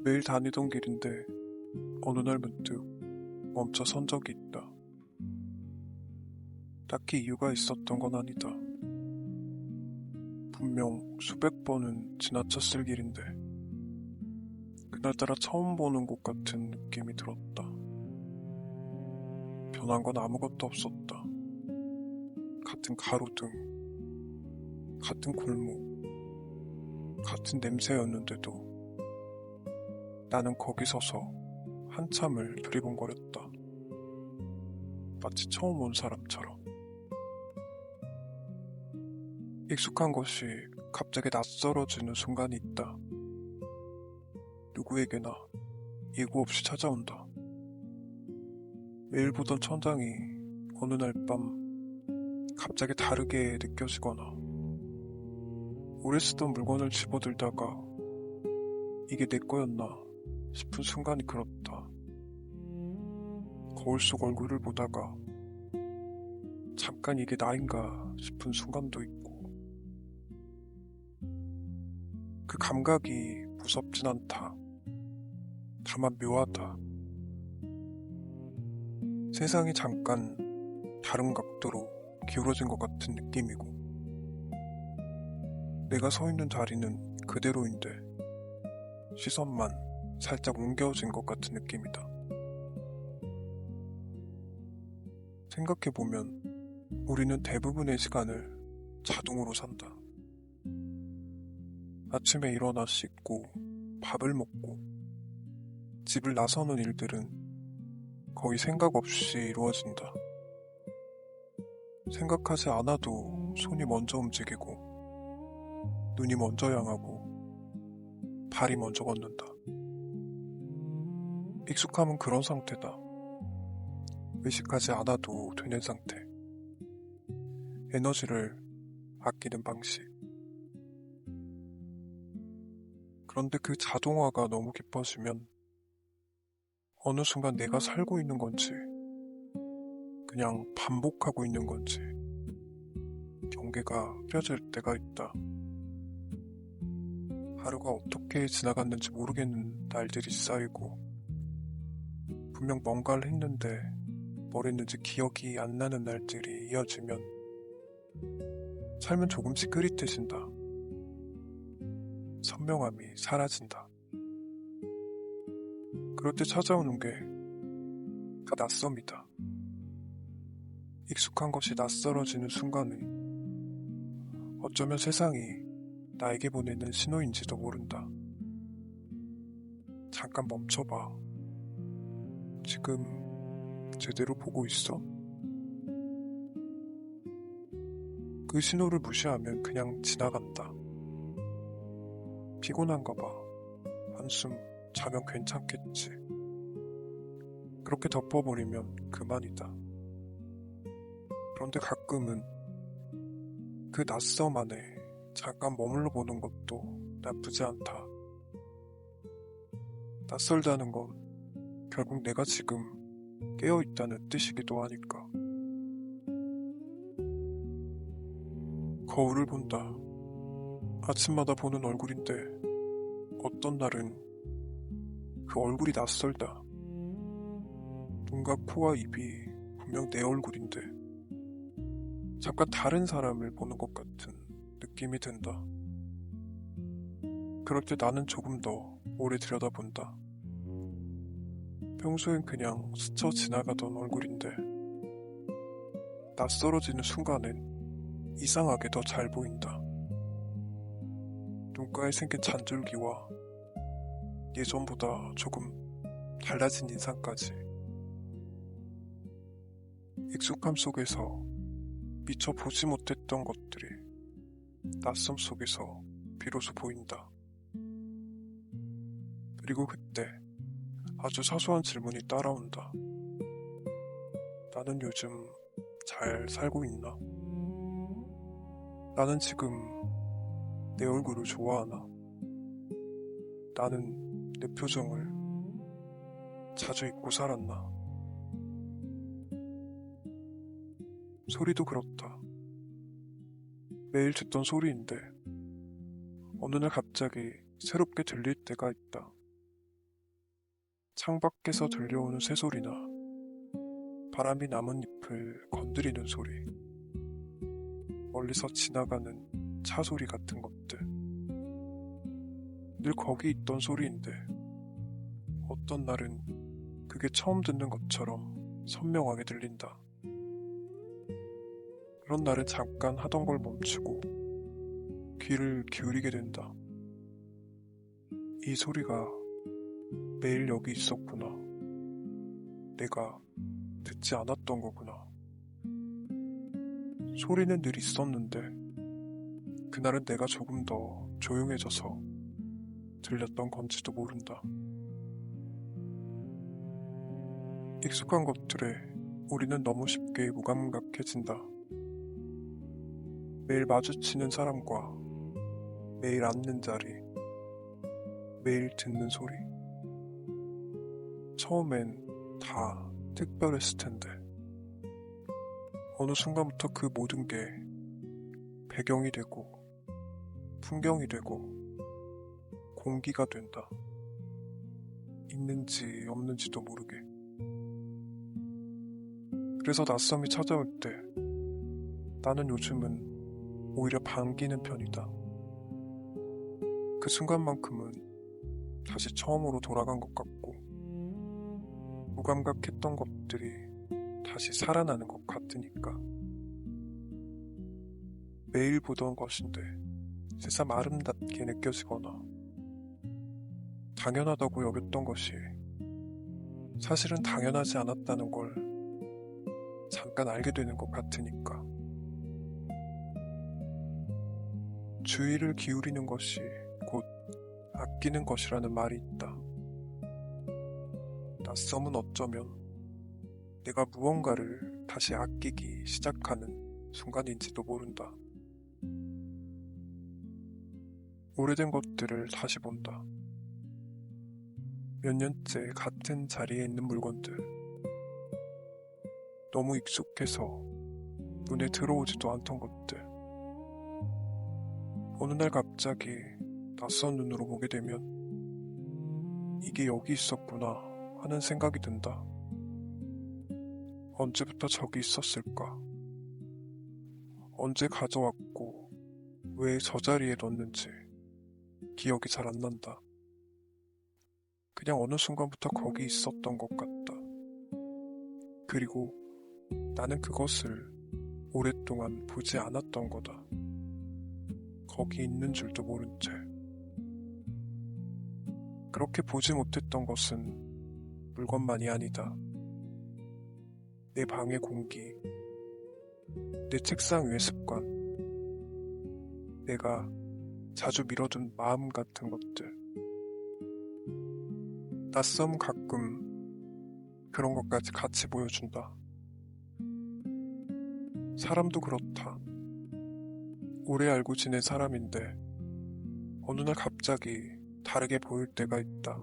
매일 다니던 길인데 어느 날 문득 멈춰 선 적이 있다. 딱히 이유가 있었던 건 아니다. 분명 수백 번은 지나쳤을 길인데 그날따라 처음 보는 곳 같은 느낌이 들었다. 변한 건 아무것도 없었다. 같은 가로등, 같은 골목, 같은 냄새였는데도 나는 거기 서서 한참을 두리번거렸다. 마치 처음 온 사람처럼. 익숙한 것이 갑자기 낯설어지는 순간이 있다. 누구에게나 예고 없이 찾아온다. 매일 보던 천장이 어느 날 밤 갑자기 다르게 느껴지거나 오래 쓰던 물건을 집어들다가 이게 내 거였나 싶은 순간이 그렇다. 거울 속 얼굴을 보다가 잠깐 이게 나인가 싶은 순간도 있고 그 감각이 무섭진 않다. 다만 묘하다. 세상이 잠깐 다른 각도로 기울어진 것 같은 느낌이고 내가 서 있는 자리는 그대로인데 시선만 살짝 옮겨진 것 같은 느낌이다. 생각해보면 우리는 대부분의 시간을 자동으로 산다. 아침에 일어나 씻고 밥을 먹고 집을 나서는 일들은 거의 생각 없이 이루어진다. 생각하지 않아도 손이 먼저 움직이고 눈이 먼저 향하고 발이 먼저 걷는다. 익숙함은 그런 상태다. 의식하지 않아도 되는 상태. 에너지를 아끼는 방식. 그런데 그 자동화가 너무 깊어지면 어느 순간 내가 살고 있는 건지 그냥 반복하고 있는 건지 경계가 흐려질 때가 있다. 하루가 어떻게 지나갔는지 모르겠는 날들이 쌓이고 분명 뭔가를 했는데 뭘 했는지 기억이 안 나는 날들이 이어지면 삶은 조금씩 흐릿해진다. 선명함이 사라진다. 그럴 때 찾아오는 게 다 낯섦이다. 익숙한 것이 낯설어지는 순간에 어쩌면 세상이 나에게 보내는 신호인지도 모른다. 잠깐 멈춰봐. 지금 제대로 보고 있어? 그 신호를 무시하면 그냥 지나간다. 피곤한가 봐. 한숨 자면 괜찮겠지. 그렇게 덮어버리면 그만이다. 그런데 가끔은 그 낯섦 안에 잠깐 머물러 보는 것도 나쁘지 않다. 낯설다는 건 결국 내가 지금 깨어있다는 뜻이기도 하니까. 거울을 본다. 아침마다 보는 얼굴인데 어떤 날은 그 얼굴이 낯설다. 눈과 코와 입이 분명 내 얼굴인데 잠깐 다른 사람을 보는 것 같은 느낌이 든다. 그럴 때 나는 조금 더 오래 들여다본다. 평소엔 그냥 스쳐 지나가던 얼굴인데 낯설어지는 순간엔 이상하게 더 잘 보인다. 눈가에 생긴 잔줄기와 예전보다 조금 달라진 인상까지. 익숙함 속에서 미처 보지 못했던 것들이 낯섦 속에서 비로소 보인다. 그리고 그때 아주 사소한 질문이 따라온다. 나는 요즘 잘 살고 있나? 나는 지금 내 얼굴을 좋아하나? 나는 내 표정을 자주 잊고 살았나? 소리도 그렇다. 매일 듣던 소리인데 어느 날 갑자기 새롭게 들릴 때가 있다. 창밖에서 들려오는 새소리나 바람이 나뭇잎을 건드리는 소리, 멀리서 지나가는 차 소리 같은 것들. 늘 거기 있던 소리인데 어떤 날은 그게 처음 듣는 것처럼 선명하게 들린다. 그런 날은 잠깐 하던 걸 멈추고 귀를 기울이게 된다. 이 소리가 매일 여기 있었구나. 내가 듣지 않았던 거구나. 소리는 늘 있었는데 그날은 내가 조금 더 조용해져서 들렸던 건지도 모른다. 익숙한 것들에 우리는 너무 쉽게 무감각해진다. 매일 마주치는 사람과 매일 앉는 자리, 매일 듣는 소리. 처음엔 다 특별했을 텐데 어느 순간부터 그 모든 게 배경이 되고 풍경이 되고 공기가 된다. 있는지 없는지도 모르게. 그래서 낯섦이 찾아올 때 나는 요즘은 오히려 반기는 편이다. 그 순간만큼은 다시 처음으로 돌아간 것 같고 무감각했던 것들이 다시 살아나는 것 같으니까. 매일 보던 것인데 새삼 아름답게 느껴지거나 당연하다고 여겼던 것이 사실은 당연하지 않았다는 걸 잠깐 알게 되는 것 같으니까. 주의를 기울이는 것이 곧 아끼는 것이라는 말이 있다. 낯섦은 어쩌면 내가 무언가를 다시 아끼기 시작하는 순간인지도 모른다. 오래된 것들을 다시 본다. 몇 년째 같은 자리에 있는 물건들. 너무 익숙해서 눈에 들어오지도 않던 것들. 어느 날 갑자기 낯선 눈으로 보게 되면 이게 여기 있었구나 하는 생각이 든다. 언제부터 저기 있었을까? 언제 가져왔고 왜 저 자리에 뒀는지 기억이 잘 안 난다. 그냥 어느 순간부터 거기 있었던 것 같다. 그리고 나는 그것을 오랫동안 보지 않았던 거다. 거기 있는 줄도 모른 채. 그렇게 보지 못했던 것은 물건만이 아니다. 내 방의 공기, 내 책상 위의 습관, 내가 자주 미뤄둔 마음 같은 것들. 낯섦은 가끔 그런 것까지 같이 보여준다. 사람도 그렇다. 오래 알고 지낸 사람인데 어느 날 갑자기 다르게 보일 때가 있다.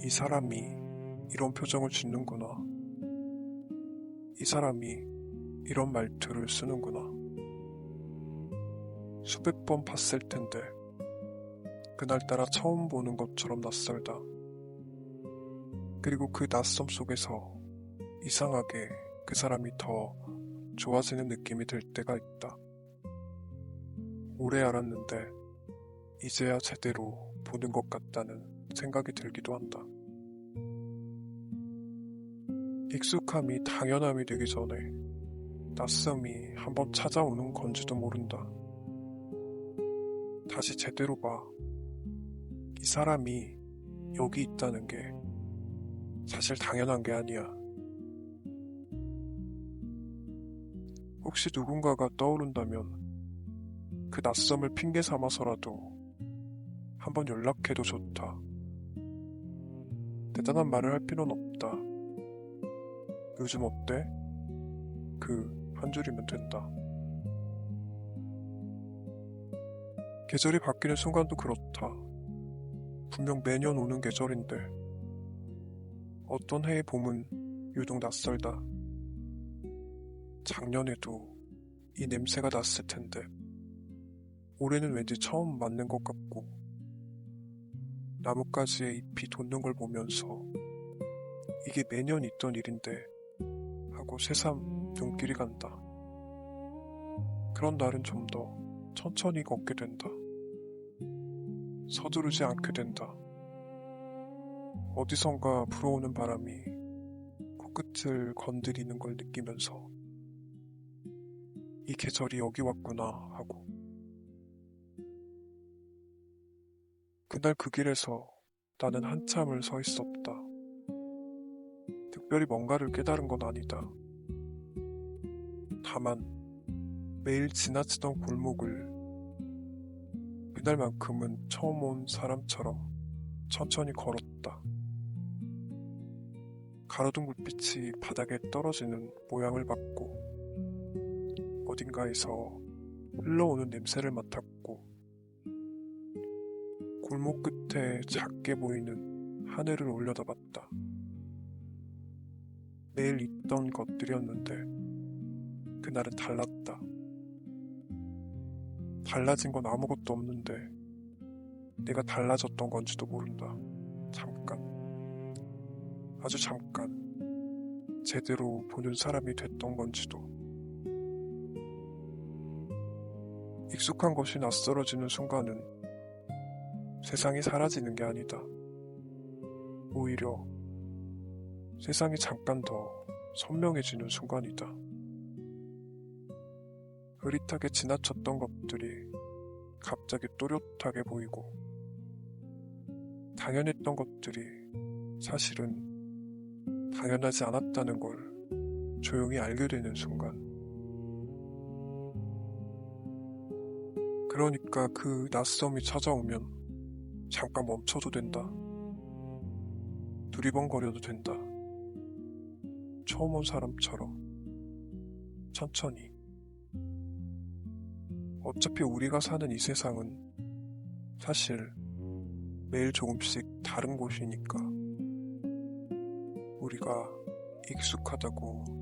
이 사람이 이런 표정을 짓는구나. 이 사람이 이런 말투를 쓰는구나. 수백 번 봤을 텐데 그날따라 처음 보는 것처럼 낯설다. 그리고 그 낯섦 속에서 이상하게 그 사람이 더 좋아지는 느낌이 들 때가 있다. 오래 알았는데 이제야 제대로 보는 것 같다는 생각이 들기도 한다. 익숙함이 당연함이 되기 전에 낯섦이 한번 찾아오는 건지도 모른다. 다시 제대로 봐. 이 사람이 여기 있다는 게 사실 당연한 게 아니야. 혹시 누군가가 떠오른다면 그 낯섦을 핑계 삼아서라도 한번 연락해도 좋다. 대단한 말을 할 필요는 없다. 요즘 어때? 그 한 줄이면 된다. 계절이 바뀌는 순간도 그렇다. 분명 매년 오는 계절인데 어떤 해의 봄은 유독 낯설다. 작년에도 이 냄새가 났을 텐데 올해는 왠지 처음 맞는 것 같고 나뭇가지에 잎이 돋는 걸 보면서 이게 매년 있던 일인데 하고 새삼 눈길이 간다. 그런 날은 좀 더 천천히 걷게 된다. 서두르지 않게 된다. 어디선가 불어오는 바람이 코끝을 건드리는 걸 느끼면서 이 계절이 여기 왔구나 하고 그날 그 길에서 나는 한참을 서 있었다. 특별히 뭔가를 깨달은 건 아니다. 다만 매일 지나치던 골목을 그날만큼은 처음 온 사람처럼 천천히 걸었다. 가로등 불빛이 바닥에 떨어지는 모양을 봤고 어딘가에서 흘러오는 냄새를 맡았고 골목 끝에 작게 보이는 하늘을 올려다봤다. 매일 있던 것들이었는데 그날은 달랐다. 달라진 건 아무것도 없는데 내가 달라졌던 건지도 모른다. 잠깐, 아주 잠깐 제대로 보는 사람이 됐던 건지도. 익숙한 것이 낯설어지는 순간은 세상이 사라지는 게 아니다. 오히려 세상이 잠깐 더 선명해지는 순간이다. 흐릿하게 지나쳤던 것들이 갑자기 또렷하게 보이고 당연했던 것들이 사실은 당연하지 않았다는 걸 조용히 알게 되는 순간. 그러니까 그 낯섦이 찾아오면 잠깐 멈춰도 된다. 두리번거려도 된다. 처음 온 사람처럼 천천히. 어차피 우리가 사는 이 세상은 사실 매일 조금씩 다른 곳이니까 우리가 익숙하다고